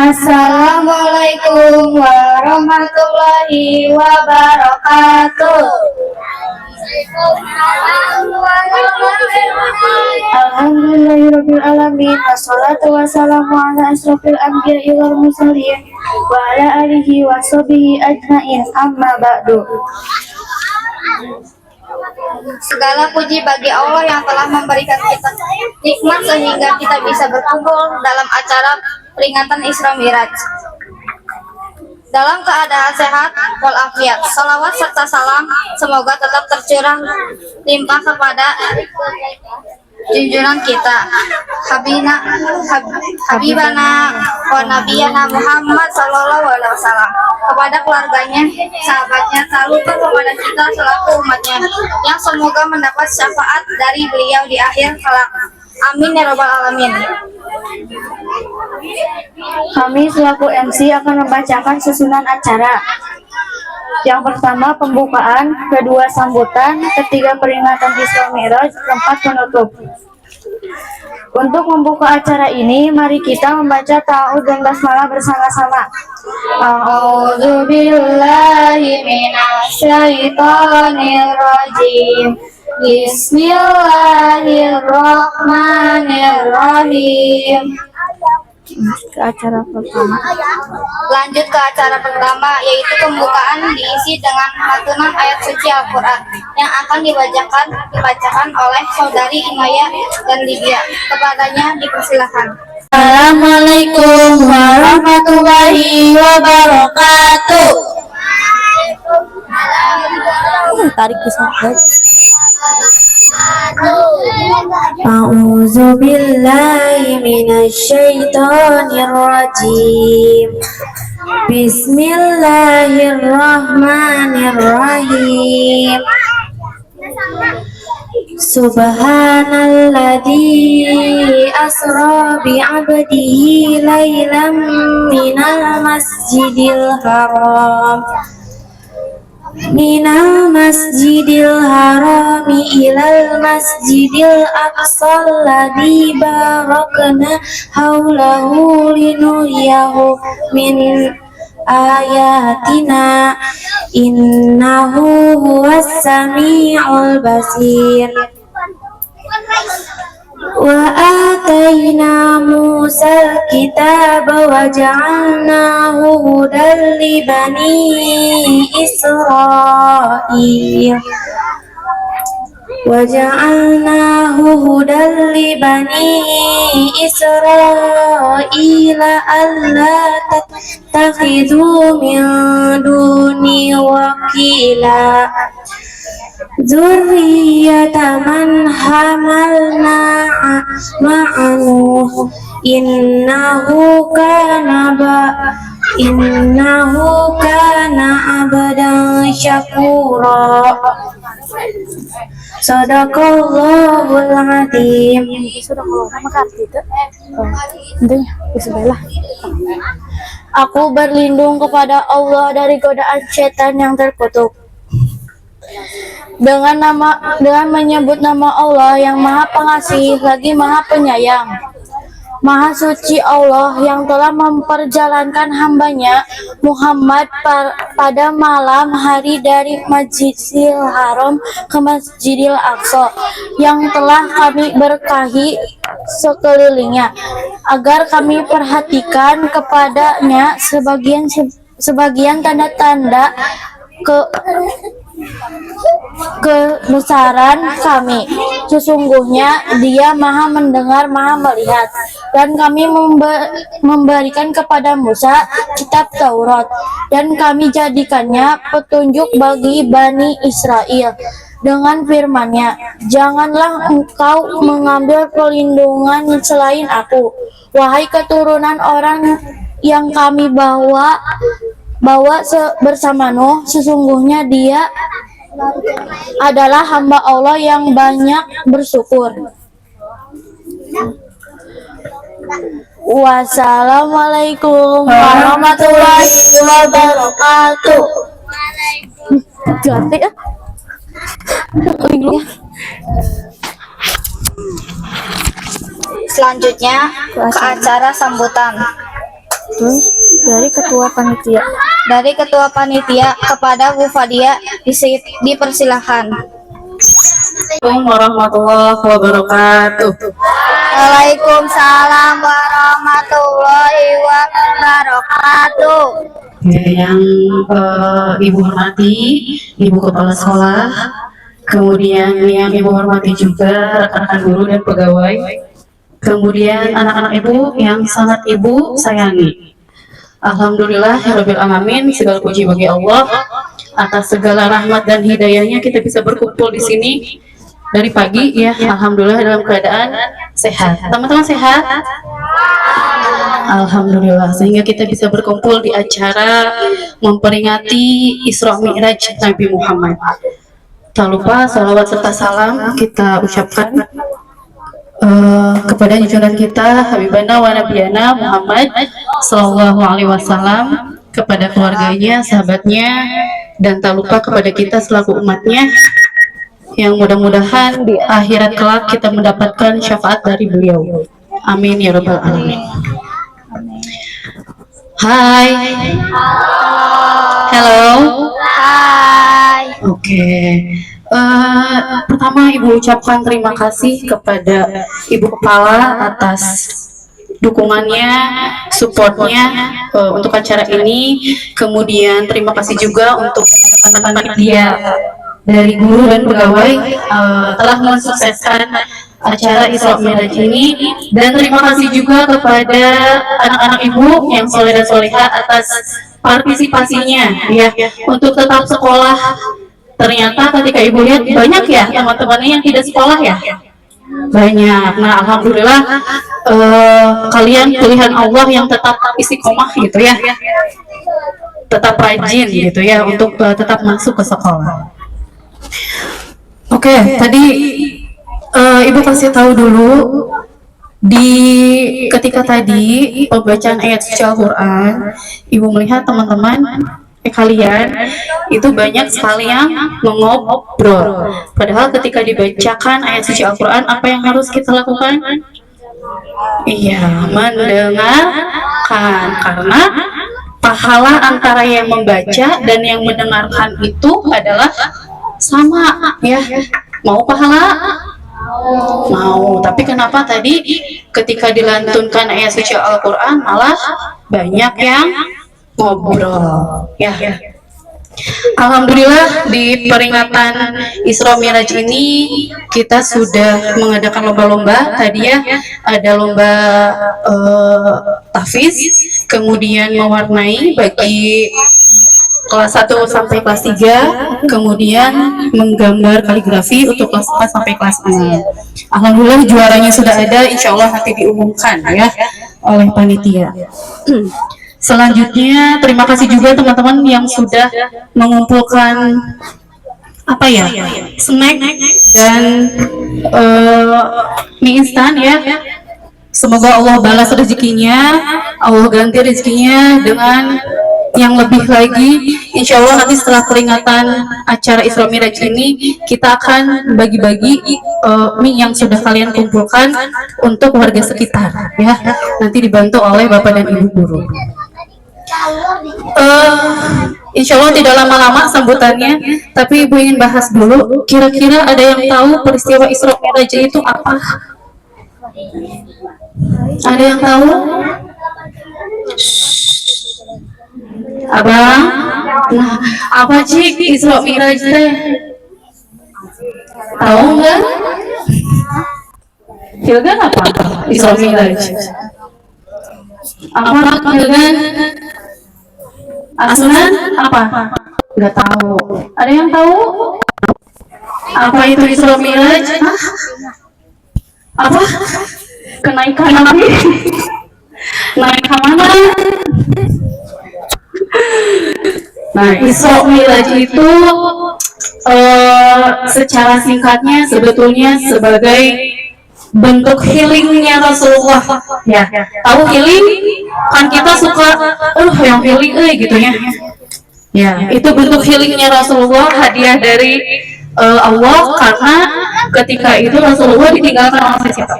Assalamualaikum warahmatullahi wabarakatuh. Alhamdulillahirrabbilalamin. Wassalatu wassalamu ala asrofil anbiya'i wal mursalin wa ala alihi wa sahbihi ajmain, amma ba'du. Segala puji bagi Allah yang telah memberikan kita nikmat sehingga kita bisa berkumpul dalam acara peringatan Isra Miraj dalam keadaan sehat walafiat. Salawat serta salam semoga tetap tercurah limpah kepada junjungan kita Habibana wa Nabiyana Muhammad sallallahu alaihi wasallam, kepada keluarganya, sahabatnya, terlupa kepada kita selaku umatnya, yang semoga mendapat syafaat dari beliau di akhir kelak. Amin ya rabbal alamin. Kami selaku MC akan membacakan susunan acara. Yang pertama pembukaan, kedua sambutan, ketiga peringatan Isra Miraj, keempat penutup. Untuk membuka acara ini, mari kita membaca ta'awudz dan basmalah bersama-sama. A'udzu billahi minasyaitonir rajim. Bismillahirrahmanirrahim. Ke acara pertama. Lanjut ke acara pertama, yaitu pembukaan, diisi dengan lantunan ayat suci Al-Quran yang akan dibacakan oleh saudari Inaya dan Libya. Kepadanya dipersilakan. Assalamualaikum warahmatullahi wabarakatuh. Tarik ke sana. A'udzu billahi minasyaitonir rajim. Bismillahirrahmanirrahim. Subhanalladzi asra bi'abdihi lailam minal masjidil haram ilal masjidil aqsal ladzi barakna haulahu linuriyahu min ayatina innahu huwas sami'ul basir. Wa atayna Musal kitaba wa ja'alnahu hudan li bani Israil. Alla tattakhidhu min duni wakila. Dzurriyyata man hamalna ma'anuh innahu kana abadan syakura. Sadaqallahul azim. Aku berlindung kepada Allah dari godaan setan yang terkutuk. Dengan menyebut nama Allah yang Maha Pengasih lagi Maha Penyayang. Maha suci Allah yang telah memperjalankan hambanya Muhammad pada malam hari dari Masjidil Haram ke Masjidil Aqsa, yang telah kami berkahi sekelilingnya, agar kami perhatikan kepadanya sebagian tanda-tanda kebesaran kami. Sesungguhnya Dia Maha mendengar, Maha melihat. Dan kami memberikan kepada Musa kitab Taurat, dan kami jadikannya petunjuk bagi Bani Israel dengan firman-Nya, janganlah engkau mengambil perlindungan selain aku, wahai keturunan orang yang kami bawa bersama Nuh. Sesungguhnya Dia adalah hamba Allah yang banyak bersyukur. Wassalamualaikum warahmatullahi wabarakatuh. Ganti ya. Selanjutnya ke acara sambutan. Dari ketua panitia. Dari ketua panitia kepada Bu Fadia dipersilahkan. Assalamualaikum warahmatullahi wabarakatuh. Waalaikumsalam warahmatullahi wabarakatuh. Ya, yang Ibu hormati, Ibu Kepala Sekolah, kemudian yang Ibu hormati juga rekan-rekan guru dan pegawai, kemudian anak-anak Ibu yang sangat Ibu sayangi. Alhamdulillah, ya Rabbil Alamin, segala puji bagi Allah atas segala rahmat dan hidayahnya kita bisa berkumpul di sini dari pagi ya. Alhamdulillah dalam keadaan sehat. Teman-teman sehat? Alhamdulillah, sehingga kita bisa berkumpul di acara memperingati Isra Mi'raj Nabi Muhammad. Tak lupa salawat serta salam kita ucapkan kepada junjungan kita Habibana wa Nabiyana Muhammad Sallallahu Alaihi Wasallam, kepada keluarganya, sahabatnya, dan tak lupa kepada kita selaku umatnya, yang mudah-mudahan di akhirat kelak kita mendapatkan syafaat dari beliau. Amin ya rabbal alamin. Hai. Hello. Hai. Oke. Pertama Ibu ucapkan terima kasih kepada Ibu Kepala atas dukungannya, supportnya untuk acara ini. Kemudian terima kasih juga untuk teman-teman dia dari guru dan pegawai telah mensukseskan acara Isra Mi'raj ini, dan terima kasih juga kepada anak-anak Ibu yang soleh dan soleha atas partisipasinya ya untuk tetap sekolah. Ternyata ketika Ibu lihat banyak ya teman-temannya yang tidak sekolah ya, banyak. Nah alhamdulillah kalian pilihan Allah yang tetap istiqomah gitu ya, tetap rajin gitu ya untuk tetap masuk ke sekolah. Oke, tadi Ibu kasih tahu dulu ketika tadi pembacaan ayat suci Al-Quran, Ibu melihat teman-teman kalian itu banyak sekali yang mengobrol. Padahal ketika dibacakan ayat suci Al-Quran, apa yang harus kita lakukan? Iya, mendengarkan, karena pahala antara yang membaca dan yang mendengarkan itu adalah sama ya. Mau pahala? Mau. Tapi kenapa tadi ketika dilantunkan ayat suci Al-Quran malah banyak yang ngobrol ya. Alhamdulillah di peringatan Isra Mi'raj ini kita sudah mengadakan lomba-lomba. Tadi ya ada lomba tahfiz, kemudian mewarnai bagi kelas 1 sampai kelas 3, kemudian menggambar kaligrafi untuk kelas 4 sampai kelas 6. Alhamdulillah juaranya sudah ada, insya Allah nanti diumumkan ya oleh panitia. Selanjutnya terima kasih juga teman-teman yang sudah mengumpulkan apa ya, snack dan mie instan ya. Semoga Allah balas rezekinya, Allah ganti rezekinya dengan yang lebih lagi. Insya Allah nanti setelah peringatan acara Isra Mi'raj ini kita akan bagi-bagi mie yang sudah kalian kumpulkan untuk warga sekitar ya, nanti dibantu oleh Bapak dan Ibu guru. Insya Allah tidak lama-lama sambutannya, tapi Ibu ingin bahas dulu, kira-kira ada yang tahu peristiwa Isra Mi'raj itu apa? Ada yang tahu? Abang? Nah, apa sih Isra Mi'raj teh? Tahu nggak? Hilgan apa? Isra Mi'raj. Apa Hilgan? Asunan apa? Nggak tahu. Ada yang tahu? Apa itu Isra Mi'raj? Apa? Kenaikan Nabi? Naik ke mana? Nah, Isra Mi'raj itu secara singkatnya sebetulnya sebagai bentuk healingnya Rasulullah ya. Tahu healing? Kan kita suka yang healing gitu ya. Ya, itu bentuk healingnya Rasulullah, hadiah dari Allah, karena ketika itu Rasulullah ditinggalkan oleh siapa?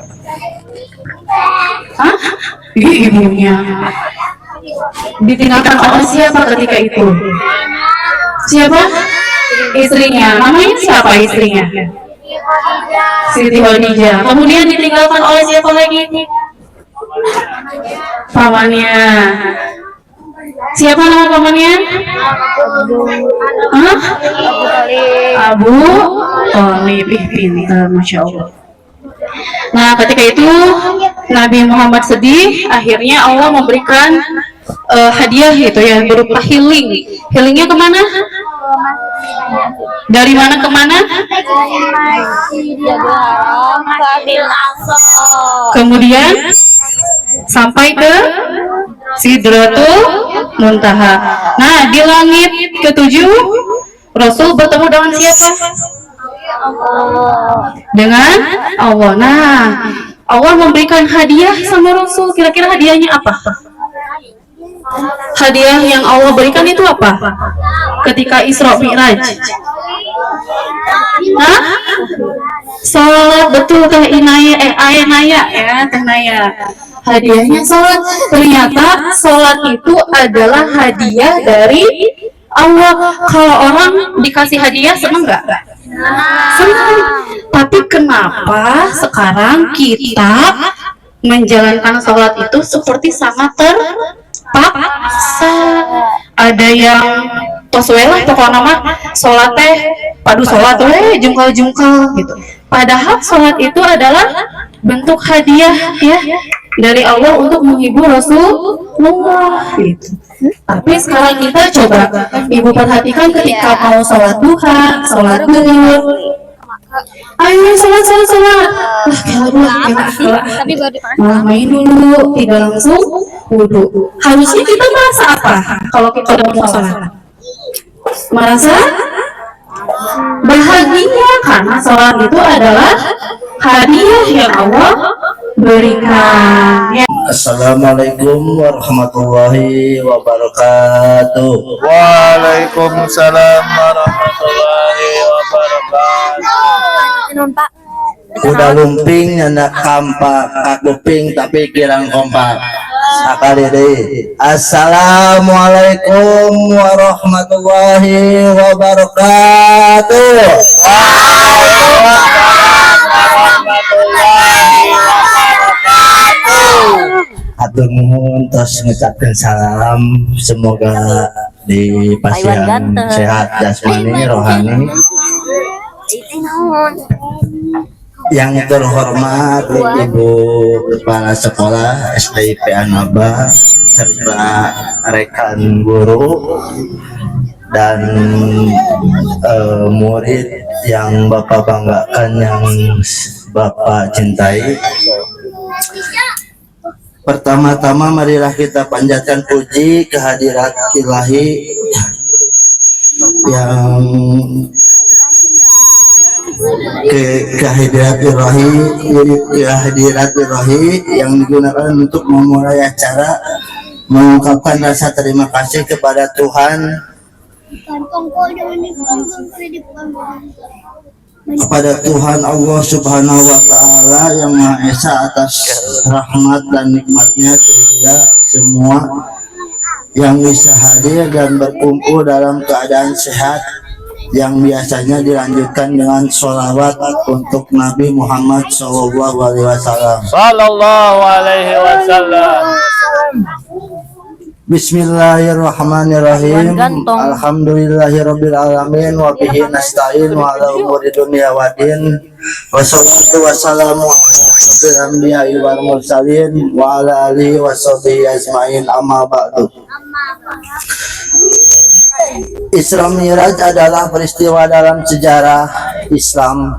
Hah? Ibunya. Ditinggalkan oleh siapa ketika itu? Siapa? Istrinya. Namanya siapa istrinya? Siti Khadijah. Kemudian ditinggalkan oleh siapa lagi? Pamannya. Siapa nama pamannya? Hah? Abu Thalib. Pintar, Masya Allah. Nah, ketika itu Nabi Muhammad sedih, akhirnya Allah memberikan hadiah gitu ya, berupa healing. Healingnya kemana? Dari mana ke mana? Kemudian sampai ke Sidratul Muntaha. Nah, di langit ketujuh Rasul bertemu dengan siapa? Dengan Allah. Nah, Allah memberikan hadiah sama Rasul. Kira-kira hadiahnya apa? Hadiah yang Allah berikan itu apa? Ketika Isra Mi'raj. Hah? Salat, betul Teh Inaya, Naya ya, Teh Naya. Hadiahnya salat. Ternyata salat itu adalah hadiah dari Allah. Kalau orang dikasih hadiah seneng nggak? Senang. Tapi kenapa sekarang kita menjalankan sholat itu seperti sangat terpaksa? Ada yang tos lah pokoknya nama sholat teh padu sholat jungkal-jungkal gitu. Padahal sholat itu adalah bentuk hadiah ya dari Allah untuk menghibur Rasulullah gitu. Tapi sekarang kita coba ibu perhatikan ketika mau sholat duha, sholat duhur, ayo sholat. Tapi baru Main dulu, tidak langsung wudhu. Harusnya kita merasa apa kalau kita udah mau sholat? Merasa bahagia karena sholat itu adalah hadiah yang Allah berikan. Ya. Assalamualaikum warahmatullahi wabarakatuh. Waalaikumsalam warahmatullahi wabarakatuh. Udah lumping anak kampak kakuping tapi kirang kompak. Sakali deui. Assalamualaikum warahmatullahi wabarakatuh. Atur nuhun tos ngucapkeun salam, semoga di pasien sehat jasmani rohani. Yang terhormat Ibu Kepala Sekolah STIP Anaba serta rekan guru dan murid yang Bapak banggakan, yang Bapak cintai. Pertama-tama marilah kita panjatkan puji kehadirat Ilahi yang kehadirat Ilahi yang digunakan untuk memulai acara, mengungkapkan rasa terima kasih kepada Tuhan, kepada Tuhan Allah Subhanahu wa Ta'ala yang Maha Esa atas rahmat dan nikmatnya, sehingga semua yang bisa hadir dan berkumpul dalam keadaan sehat, yang biasanya dilanjutkan dengan sholawat untuk Nabi Muhammad Sallallahu Alaihi Wasallam. Bismillahirrahmanirrahim. Alhamdulillahirabbil alamin wa bihi nasta'in wa ala umuri dunya waddin. Wassalatu wassalamu ala anbiya'i wal mursalin wa ala alihi washabihi ajmain, amma ba'du. Isra Mi'raj adalah peristiwa dalam sejarah Islam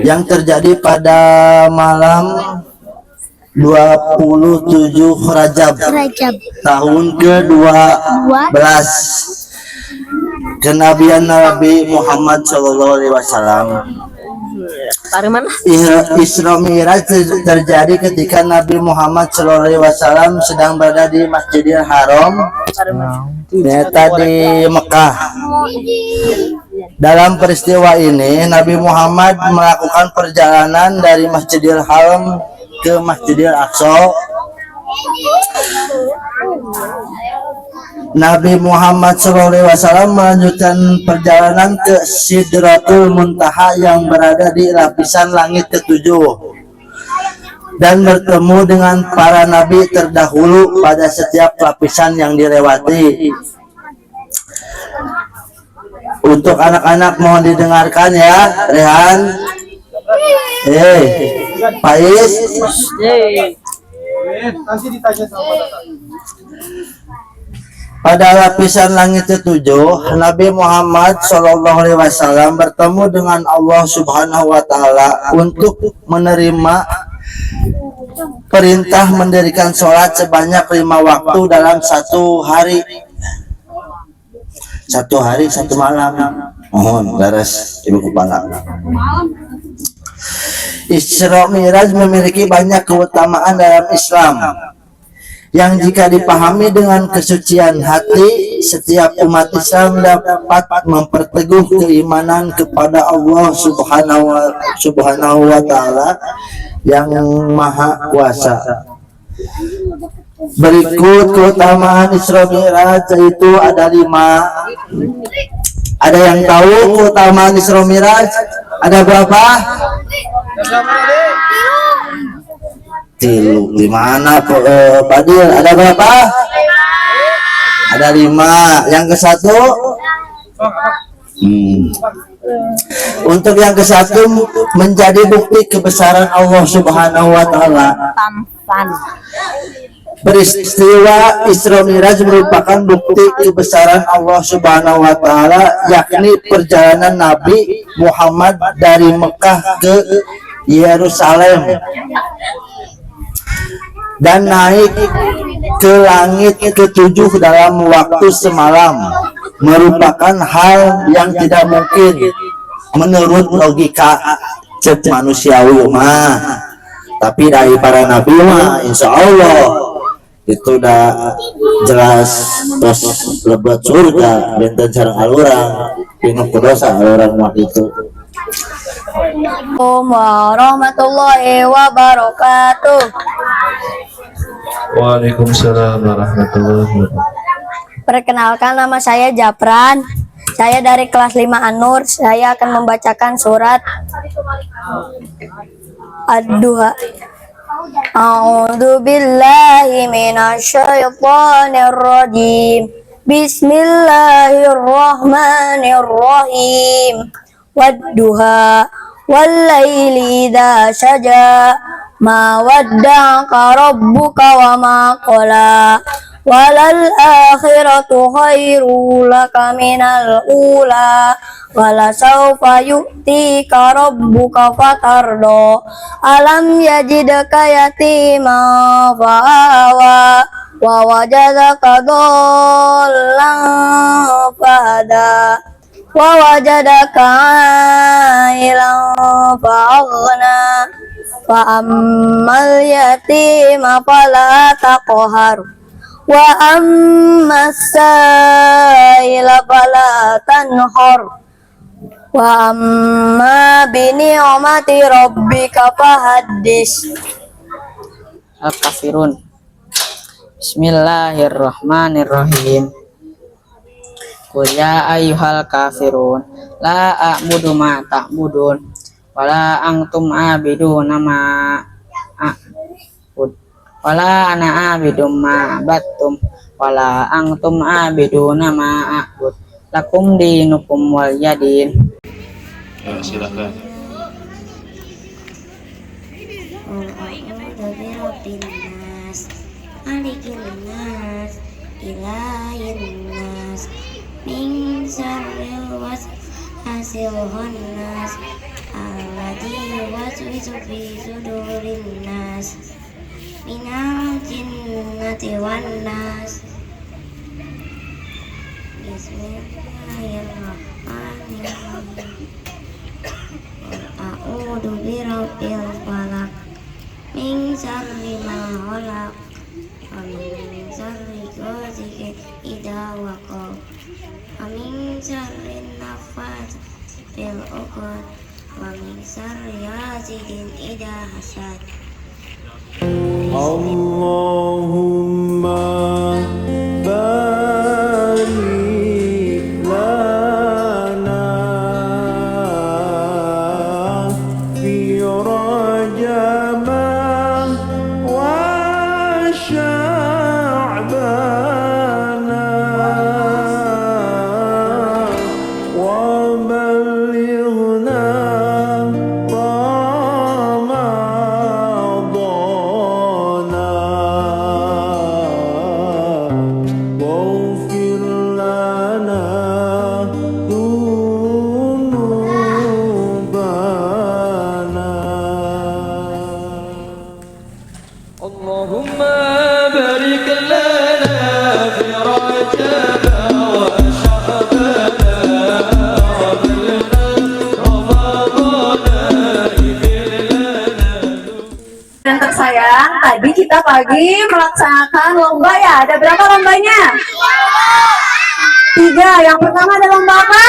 yang terjadi pada malam 27 Rajab tahun ke-12 kenabian Nabi Muhammad SAW. Isra Mi'raj terjadi ketika Nabi Muhammad SAW sedang berada di Masjidil Haram, ternyata di Mekah. Dalam peristiwa ini Nabi Muhammad melakukan perjalanan dari Masjidil Haram ke Masjidil Aqsa Nabi Muhammad SAW melanjutkan perjalanan ke Sidratul Muntaha yang berada di lapisan langit ketujuh dan bertemu dengan para nabi terdahulu pada setiap lapisan yang dilewati. Untuk anak-anak mohon didengarkan ya, Rehan, Pais. Nanti ditanya sama Pada lapisan langit ketujuh, Nabi Muhammad SAW bertemu dengan Allah Subhanahu wa Ta'ala untuk menerima perintah mendirikan sholat sebanyak 5 waktu dalam satu hari, satu malam. Mohon garas ibu kepala. Isra Mi'raj memiliki banyak keutamaan dalam Islam yang jika dipahami dengan kesucian hati, setiap umat Islam dapat memperteguh keimanan kepada Allah Subhanahu wa Ta'ala yang Maha Kuasa. Berikut keutamaan Isra Mi'raj, yaitu ada 5. Ada yang tahu keutamaan Isra Mi'raj? Ada berapa? Tilu. Di mana Fadil? Ada berapa? Ada 5. Yang ke 1? Untuk yang ke 1 menjadi bukti kebesaran Allah Subhanahu wa Ta'ala. Peristiwa Isra Mi'raj merupakan bukti kebesaran Allah Subhanahu wa Ta'ala, yakni perjalanan Nabi Muhammad dari Mekah ke Yerusalem dan naik ke langit ke-7 dalam waktu semalam, merupakan hal yang tidak mungkin menurut logika manusiawi mah. Tapi dari para nabi mah insya Allah itu udah jelas, terus lebat surga benten sareng alurang pinu kudosa alurang mah itu. Assalamualaikum warahmatullahi wabarakatuh. Waalaikumsalam warahmatullahi wabarakatuh. Perkenalkan, nama saya Japran. Saya dari kelas 5 An-Nur. Saya akan membacakan surat Ad-Duha. A'udzu billahi minasyaitonir rajim. Bismillahirrahmanirrahim. Wad-duha wal laili idza saja. Ma wadda'aka rabbuka wa ma qala. Walal akhiratu khairu laka minal ula. Wala sawfa yu'tika rabbuka fatardo. Alam yajidaka yatima fa'awa. Wa wajadaka dhallan fahada. Wa wajadaka ailan fa'aghna. Fa'ammal yatima fala taqhar. Wa ammas sa'ila fala tanhar. Wa amma bi ni'mati rabbika fahaddis. Al-Kafirun. Bismillahirrahmanirrahim. Qul ya ayyuhal kafirun la a'budu ma ta'budun wala antum a'biduna ma a'bud wala ana a'bidu ma battum wala antum a'biduna ma a'bud lakum dinukum waliyadin. Ya, silakan. Min syarril waswasil khannas alladzi yuwaswisu fi sudurin nas minal jinnati wan nas. Bismillahirrahmanirrahim. A'udzu birabbil falaq min syarri ma khalaq wa min syarri ghasiqin idza waqab wa min syarri naffats fil 'uqad wa min syarri hasidin idza hasad. Allahumma tadi kita pagi melaksanakan lomba ya. Ada berapa lombanya? 3. Yang pertama ada lomba apa?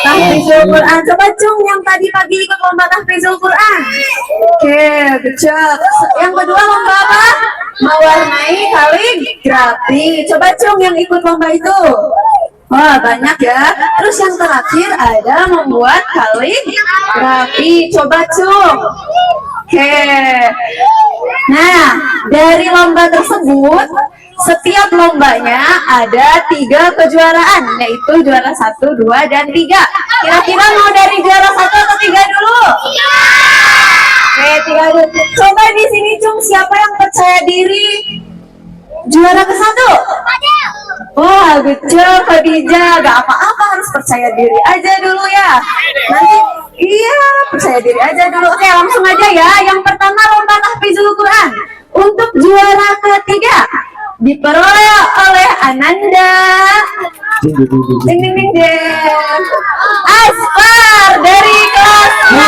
Tahfizul Quran. Coba Cung yang tadi pagi ikut lomba tahfizul Quran. Oke, good job. Yang kedua lomba apa? Mewarnai kaligrafi. Coba Cung yang ikut lomba itu. Wah, banyak ya. Terus yang terakhir ada membuat kaligrafi. Coba Cung. Oke. Nah, dari lomba tersebut, setiap lombanya ada 3 kejuaraan, yaitu juara 1, 2, dan 3. Kira-kira mau dari juara 1 atau 3 dulu? Oke, 3 dulu. Coba di sini Cung, siapa yang percaya diri juara ke-1? Wah, good job Khadijah. Gak apa-apa, harus percaya diri aja dulu ya. Nanti, iya, percaya diri aja dulu. Oke, langsung aja ya. Yang pertama lomba tahfizul Quran. Untuk juara ketiga diperoleh oleh Ananda. Ding ding ding ding. Aspar dari kelas 6.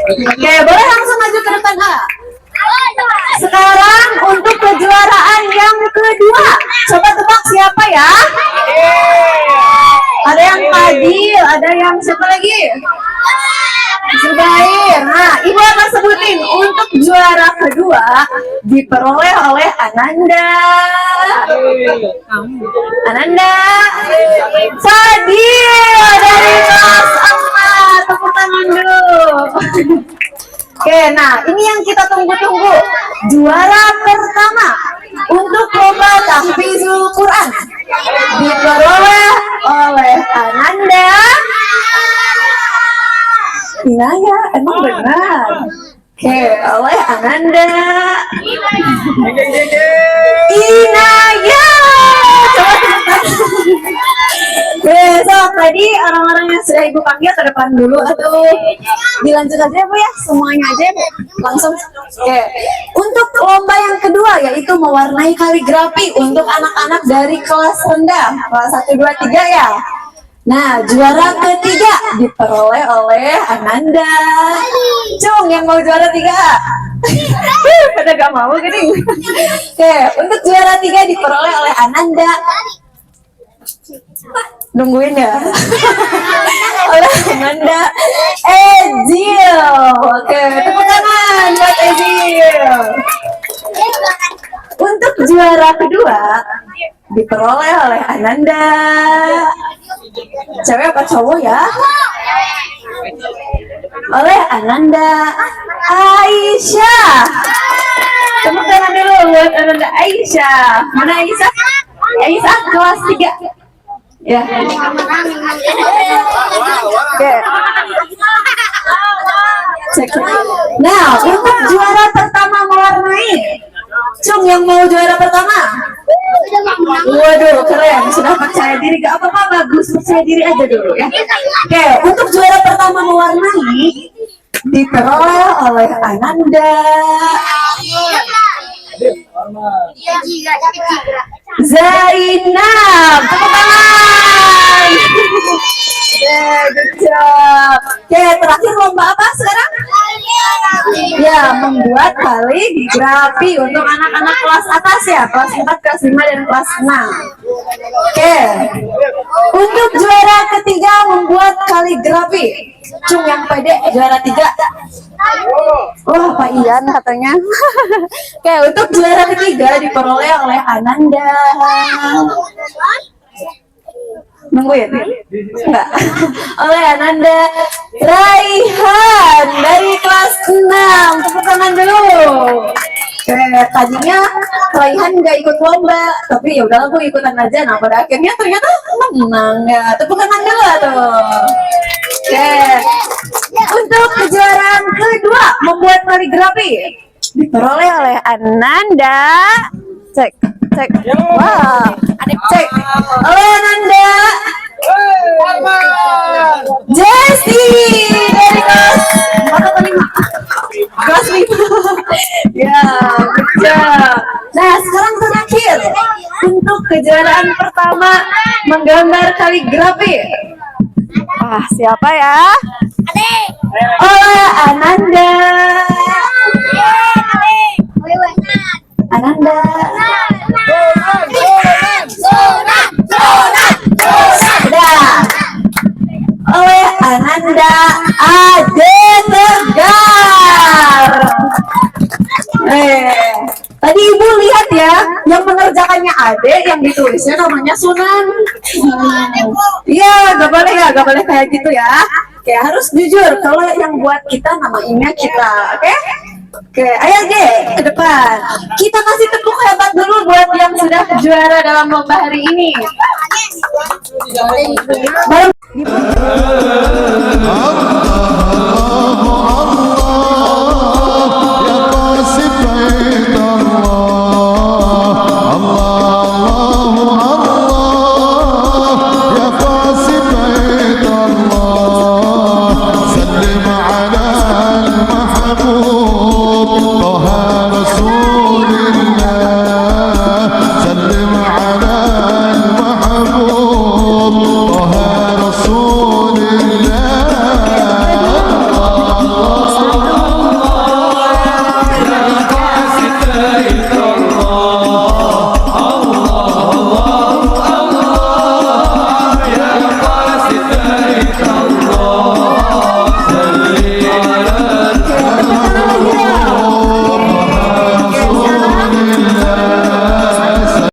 Oke, boleh langsung maju ke depan A. Sekarang untuk kejuaraan yang kedua, coba tebak siapa ya? Ada yang Fadil, ada yang siapa lagi? Zubair. Nah, Ibu akan sebutin untuk juara kedua diperoleh oleh Ananda. Ananda. Fadil dari kelas 4. Tepuk tangan dulu. Oke, nah ini yang kita tunggu-tunggu. Juara pertama untuk lomba tahfizul Quran diperoleh oleh Ananda. Inaya, emang benar. Oke, oleh Ananda. Inaya. Coba besok tadi orang-orang yang sudah Ibu panggil ke depan dulu atau dilanjut aja Bu ya, semuanya aja Bu. Langsung. Oke. Untuk lomba yang kedua yaitu mewarnai kaligrafi untuk anak-anak dari kelas rendah, kelas 1, 2, 3 ya. Nah, juara ketiga diperoleh oleh Ananda. Cung yang mau juara 3. Pada gak mau gini. Oke, untuk juara 3 diperoleh oleh Ananda. Nungguin ya. Oleh Ananda Ejil. Oke, tepuk tangan buat Ejil. Untuk juara kedua diperoleh oleh Ananda. Cewek apa cowok ya? Oleh Ananda Aisyah. Tepuk tangan dulu buat Ananda Aisyah. Mana Aisyah? Aisyah kelas 3. Ya. Oke. Cek. Nah, untuk juara pertama mewarnai. Cung yang mau juara pertama. Waduh, keren. Sudah percaya diri. Gak apa-apa, bagus. Percaya diri aja dulu ya. Oke, untuk juara pertama mewarnai diperoleh oleh Ananda Zainab. Tepuk tangan. Good job. Oke, terakhir lomba apa sekarang? Ya, membuat kaligrafi untuk anak-anak kelas atas ya, kelas 4, kelas 5, dan kelas 6. Oke, untuk juara ketiga membuat kaligrafi. Cung yang pede juara 3. Wah, Pak Ian katanya. Oke, untuk juara ketiga diperoleh oleh Ananda. Nungguin? Enggak. Oleh Ananda Raihan dari kelas 6. Tepuk tangan dulu. Tadinya Raihan nggak ikut lomba, tapi ya udahlah gue ikutan aja. Nah, pada akhirnya ternyata menang ya. Tepuk tangan dulu tuh. Oke. Untuk kejuaraan kedua membuat kaligrafi diperoleh oleh Ananda. Cek. Wah, cek. Oleh Ananda Jessie dari kelas 4 atau 5? Kelas 5. Ya, betul. Nah, sekarang terakhir untuk kejuaraan pertama menggambar kaligrafi. Siapa ya? Oleh Ananda. Ananda. Sudah. Oleh Ananda Ade Tegar. Tadi ibu lihat ya, yang mengerjakannya Ade, yang ditulisnya namanya Sunan. Iya, gak boleh ya, gak boleh kayak gitu ya. Oke, harus jujur. Kalau yang buat kita nama email kita, oke? Oke, ayo Ade ke depan. Kita kasih tepuk hebat dulu buat yang sudah juara dalam lomba hari ini. Bareng